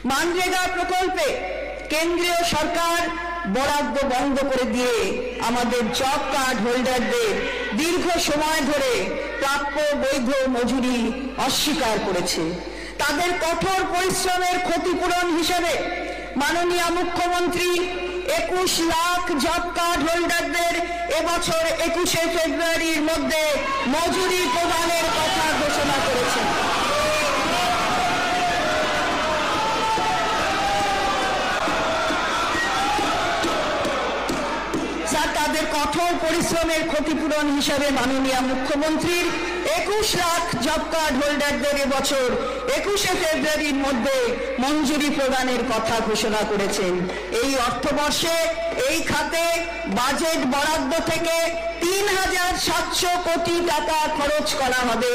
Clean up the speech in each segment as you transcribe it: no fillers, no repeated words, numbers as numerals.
মানরেগা প্রকল্পে কেন্দ্রীয় সরকার বরাদ্দ বন্ধ করে দিয়ে আমাদের জব কার্ড হোল্ডারদের দীর্ঘ সময় ধরে প্রাপ্য বৈধ মজুরি অস্বীকার করেছে। তাদের কঠোর পরিশ্রমের ক্ষতিপূরণ হিসেবে মাননীয় মুখ্যমন্ত্রী 21 লাখ জব কার্ড হোল্ডারদের এবছর 21শে ফেব্রুয়ারির মধ্যে মজুরি প্রদানের কথা ঘোষণা করেছেন। তাদের কঠোর পরিশ্রমের ক্ষতিপূরণ হিসেবে মাননীয় মুখ্যমন্ত্রীর 21 লাখ জব কার্ড হোল্ডারদের এবছর 21শে ফেব্রুয়ারির মধ্যে মঞ্জুরি প্রদানের কথা ঘোষণা করেছেন। এই অর্থবর্ষে এই খাতে বাজেট বরাদ্দ থেকে ৩,৭০০ কোটি টাকা খরচ করা হবে।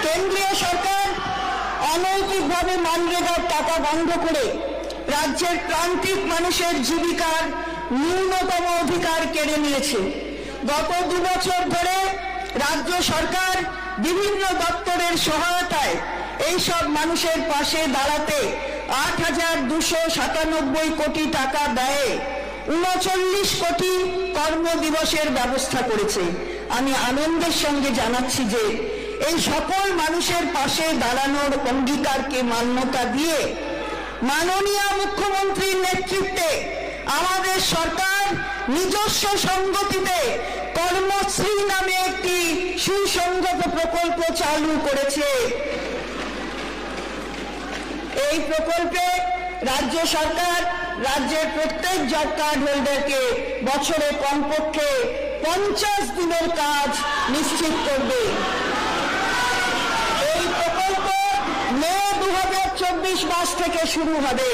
কেন্দ্রীয় সরকার অনৈতিকভাবে মানরেগার টাকা বন্ধ করে রাজ্যের প্রান্তিক মানুষের জীবিকার ন্যূনতম অধিকার কেড়ে নিয়েছে। গত ২ বছর ধরে রাজ্য সরকার বিভিন্ন দপ্তরের সহায়তায় এইসব মানুষের পাশে দাঁড়াতে ৮,২৯৭ কোটি টাকা ব্যয়ে ৩৯ কোটি কর্মদিবসের ব্যবস্থা করেছে। আমি আনন্দের সঙ্গে জানাচ্ছি যে এই সকল মানুষের পাশে দাঁড়ানোর অঙ্গীকারকে মান্যতা দিয়ে মাননীয় মুখ্যমন্ত্রীর নেতৃত্বে আমাদের সরকার নিজস্ব সংগতিতে কর্মশ্রী নামে একটি সুসংগত প্রকল্প চালু করেছে। এই প্রকল্পে রাজ্য সরকার রাজ্যের প্রত্যেক জব কার্ড হোল্ডারকে বছরে কমপক্ষে 50 দিনের কাজ নিশ্চিত করবে। এই প্রকল্প মে 2024 মাস থেকে শুরু হবে।